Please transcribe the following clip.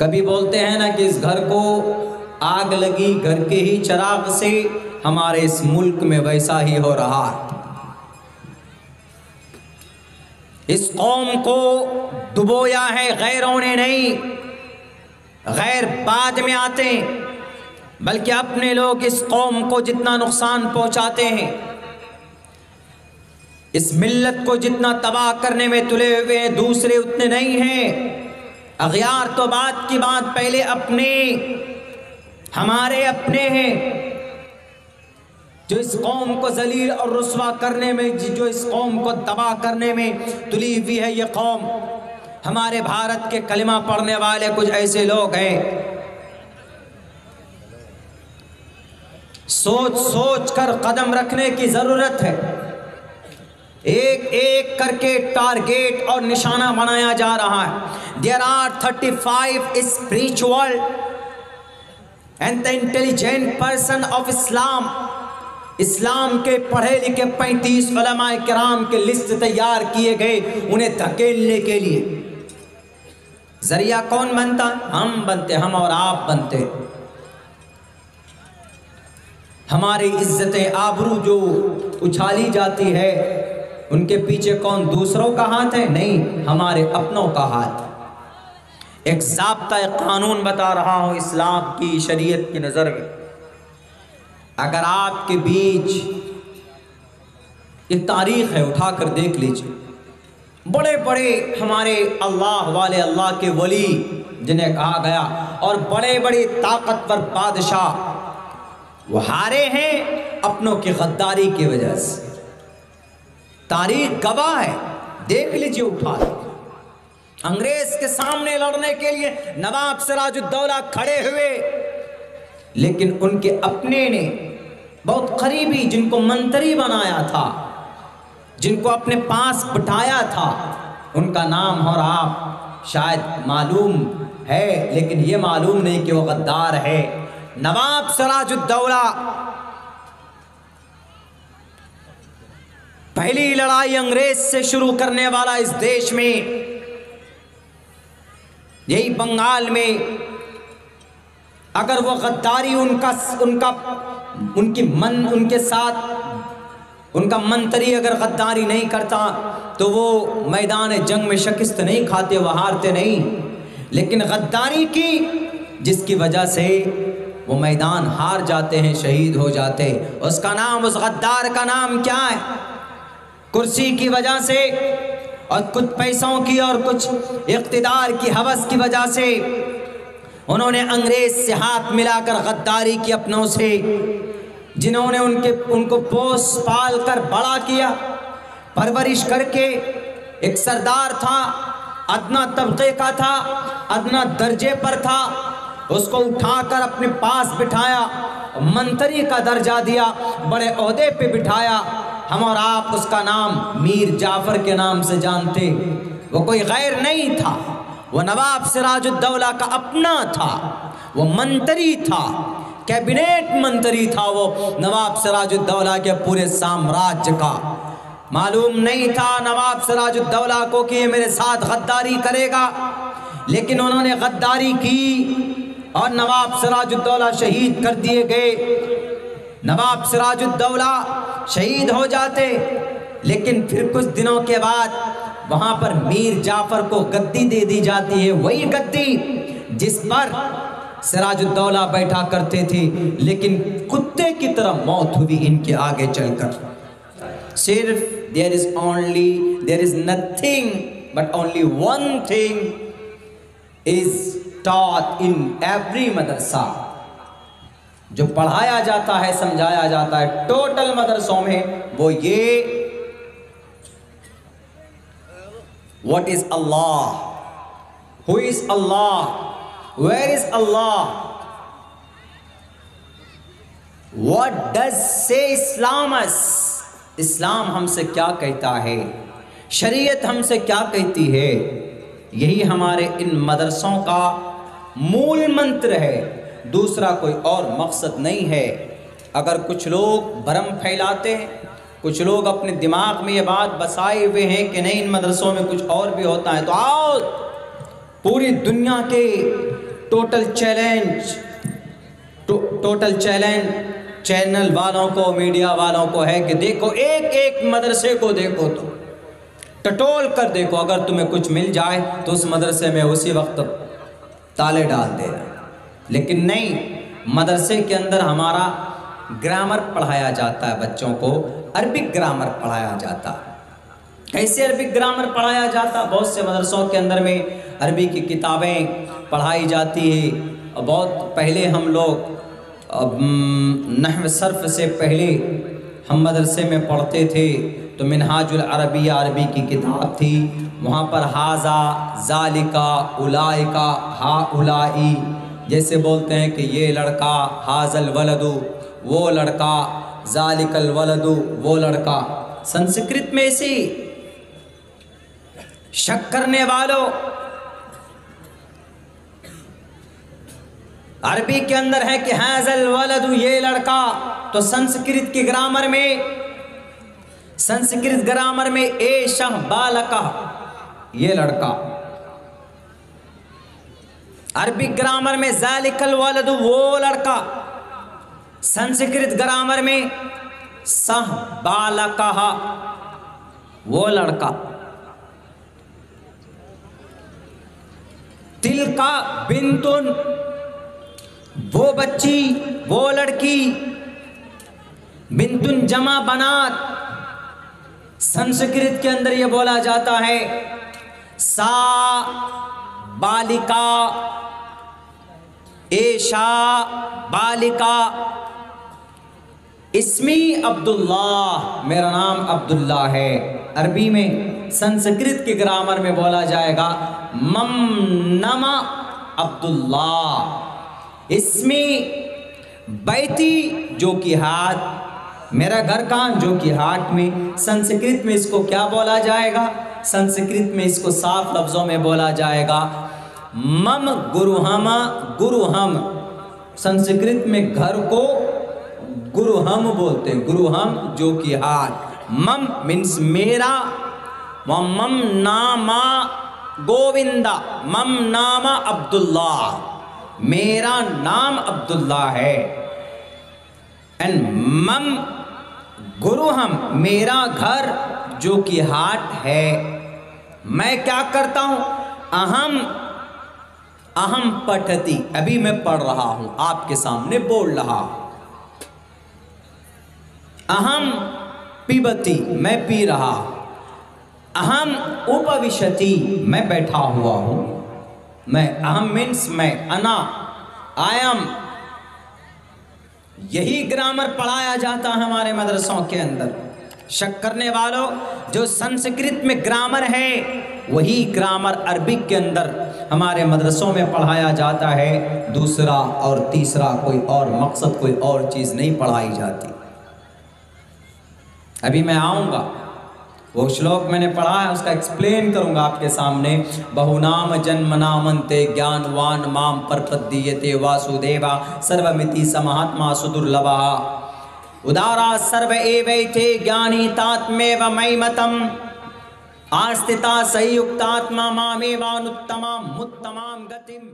कभी बोलते हैं ना कि इस घर को आग लगी घर के ही चिराग से, हमारे इस मुल्क में वैसा ही हो रहा है। इस कौम को डुबोया है गैरों ने नहीं, गैर बाद में आते हैं, बल्कि अपने लोग इस कौम को जितना नुकसान पहुंचाते हैं, इस मिल्लत को जितना तबाह करने में तुले हुए हैं, दूसरे उतने नहीं हैं। अगयार तो बात की बात, पहले अपने, हमारे अपने हैं जो इस कौम को जलील और रुस्वा करने में, जो इस कौम को तबाह करने में तुली हुई है ये कौम। हमारे भारत के कलिमा पढ़ने वाले कुछ ऐसे लोग हैं, सोच सोच कर कदम रखने की जरूरत है। एक एक करके टारगेट और निशाना बनाया जा रहा है। There are 35 spiritual and the intelligent person of Islam. Islam के पढ़े लिखे 35 उलमाए किराम के लिस्ट तैयार किए गए उन्हें धकेलने के लिए। जरिया कौन बनता? हम बनते, हम और आप बनते। हमारी इज्जतें आबरू जो उछाली जाती है, उनके पीछे कौन? दूसरों का हाथ है? नहीं, हमारे अपनों का हाथ। एक ज़ाब्ता कानून बता रहा हूं इस्लाम की शरीयत की नज़र में। अगर आपके बीच एक तारीख है, उठाकर देख लीजिए, बड़े बड़े हमारे अल्लाह वाले, अल्लाह के वली जिन्हें कहा गया, और बड़े बड़े ताकतवर बादशाह, वो हारे हैं अपनों की गद्दारी की वजह से। तारीख गवाह है, देख लीजिए उठा। अंग्रेज के सामने लड़ने के लिए नवाब सिराजुद्दौला खड़े हुए, लेकिन उनके अपने ने, बहुत करीबी, जिनको मंत्री बनाया था, जिनको अपने पास बिठाया था, उनका नाम और आप शायद मालूम है, लेकिन ये मालूम नहीं कि वो गद्दार है। नवाब सिराजुद्दौला पहली लड़ाई अंग्रेज से शुरू करने वाला इस देश में, यही बंगाल में। अगर वो गद्दारी उनके साथ उनका मंत्री अगर गद्दारी नहीं करता तो वो मैदान जंग में शिकस्त नहीं खाते, वो हारते नहीं। लेकिन गद्दारी की, जिसकी वजह से वो मैदान हार जाते हैं, शहीद हो जाते। उसका नाम, उस गद्दार का नाम क्या है? कुर्सी की वजह से और कुछ पैसों की और कुछ इख्तिदार की हवस की वजह से उन्होंने अंग्रेज से हाथ मिलाकर गद्दारी की अपनों से, जिन्होंने उनको पोस पाल कर बड़ा किया, परवरिश करके। एक सरदार था, अदना तबके का था, अदना दर्जे पर था, उसको उठाकर अपने पास बिठाया, मंत्री का दर्जा दिया, बड़े ओहदे पे बिठाया। हम और आप उसका नाम मीर जाफर के नाम से जानते। वो कोई गैर नहीं था, वो नवाब सिराजुद्दौला का अपना था, वो मंत्री था, कैबिनेट मंत्री था वो नवाब सिराजुद्दौला के पूरे साम्राज्य का। मालूम नहीं था नवाब सिराजुद्दौला को कि ये मेरे साथ गद्दारी करेगा, लेकिन उन्होंने गद्दारी की और नवाब सिराजुद्दौला शहीद कर दिए गए। नवाब सिराजुद्दौला शहीद हो जाते, लेकिन फिर कुछ दिनों के बाद वहां पर मीर जाफर को गद्दी दे दी जाती है, वही गद्दी जिस पर सिराजुद्दौला बैठा करते थे, लेकिन कुत्ते की तरह मौत हुई इनके आगे चलकर। सिर्फ there is nothing but only one thing is taught in every madrasa, जो पढ़ाया जाता है, समझाया जाता है टोटल मदरसों में, वो ये, what is Allah, who is Allah, where is Allah, what does say Islam us, इस्लाम हमसे क्या कहता है, शरीयत हमसे क्या कहती है। यही हमारे इन मदरसों का मूल मंत्र है, दूसरा कोई और मकसद नहीं है। अगर कुछ लोग भ्रम फैलाते हैं, कुछ लोग अपने दिमाग में ये बात बसाए हुए हैं कि नहीं इन मदरसों में कुछ और भी होता है, तो आओ पूरी दुनिया के टोटल चैलेंज चैनल वालों को, मीडिया वालों को है कि देखो एक एक मदरसे को देखो, तो टटोल कर देखो, अगर तुम्हें कुछ मिल जाए तो उस मदरसे में उसी वक्त ताले डाल देना। लेकिन नहीं, मदरसे के अंदर हमारा ग्रामर पढ़ाया जाता है, बच्चों को अरबिक ग्रामर पढ़ाया जाता है। कैसे अरबिक ग्रामर पढ़ाया जाता? बहुत से मदरसों के अंदर में अरबी की किताबें पढ़ाई जाती है। बहुत पहले हम लोग नहव सर्फ से पहले हम मदरसे में पढ़ते थे, तो मिनहाजुल अरबिया अरबी की किताब थी। वहाँ पर हाजा, जालिका, उलाइका, हा उलाई जैसे बोलते हैं कि ये लड़का, हाजल वलदु वो लड़का, जालिकल वलदु वो लड़का। संस्कृत में इसी शक करने वालों, अरबी के अंदर है कि हाजल वलदु ये लड़का, तो संस्कृत की ग्रामर में, संस्कृत ग्रामर में ए शह बालका ये लड़का, अरबिक ग्रामर में जालिकल वलदु वो लड़का, संस्कृत ग्रामर में सह बालका वो लड़का। तिलका बिंतुन वो बच्ची वो लड़की, बिंतुन जमा बनात, संस्कृत के अंदर ये बोला जाता है सा बालिका, एशा बालिका। इस्मी अब्दुल्लाह मेरा नाम अब्दुल्ला है, अरबी में। संस्कृत के ग्रामर में बोला जाएगा मम नमा अब्दुल्ला। इसमें बैती जो कि हाथ, मेरा घर कहाँ, जो कि हाथ में। संस्कृत में इसको क्या बोला जाएगा? संस्कृत में इसको साफ लफ्जों में बोला जाएगा मम गुरुहमा गुरुहम। संस्कृत में घर को गुरुहम बोलते हैं, गुरुहम जो कि हाथ। मम मीन्स मेरा, व मम नामा गोविंदा, मम नामा अब्दुल्ला, मेरा नाम अब्दुल्ला है। एंड मम गुरुहम मेरा घर जो कि हाट है। मैं क्या करता हूं? अहम पठती, अभी मैं पढ़ रहा हूं, आपके सामने बोल रहा। अहम पिबती मैं पी रहा। अहम उपविशति मैं बैठा हुआ हूं। मैं, अहम मीन्स मैं, अना आई एम। यही ग्रामर पढ़ाया जाता है हमारे मदरसों के अंदर। शक करने वालों, जो संस्कृत में ग्रामर है वही ग्रामर अरबिक के अंदर हमारे मदरसों में पढ़ाया जाता है। दूसरा और तीसरा कोई और मकसद, कोई और चीज़ नहीं पढ़ाई जाती। अभी मैं आऊँगा, वो श्लोक मैंने पढ़ा है उसका एक्सप्लेन करूँगा आपके सामने। बहुनाम जन्मनामन्ते ज्ञानवान माम प्रपद्यते वासुदेवा सर्वमिति समहात्मा सुदुर्लभा उदारा सर्व एवैते ज्ञानी तात्मेव मयिमतम् आस्थिता संयुक्तात्मा मामेवानुत्तमां मुत्तमां गतिम्।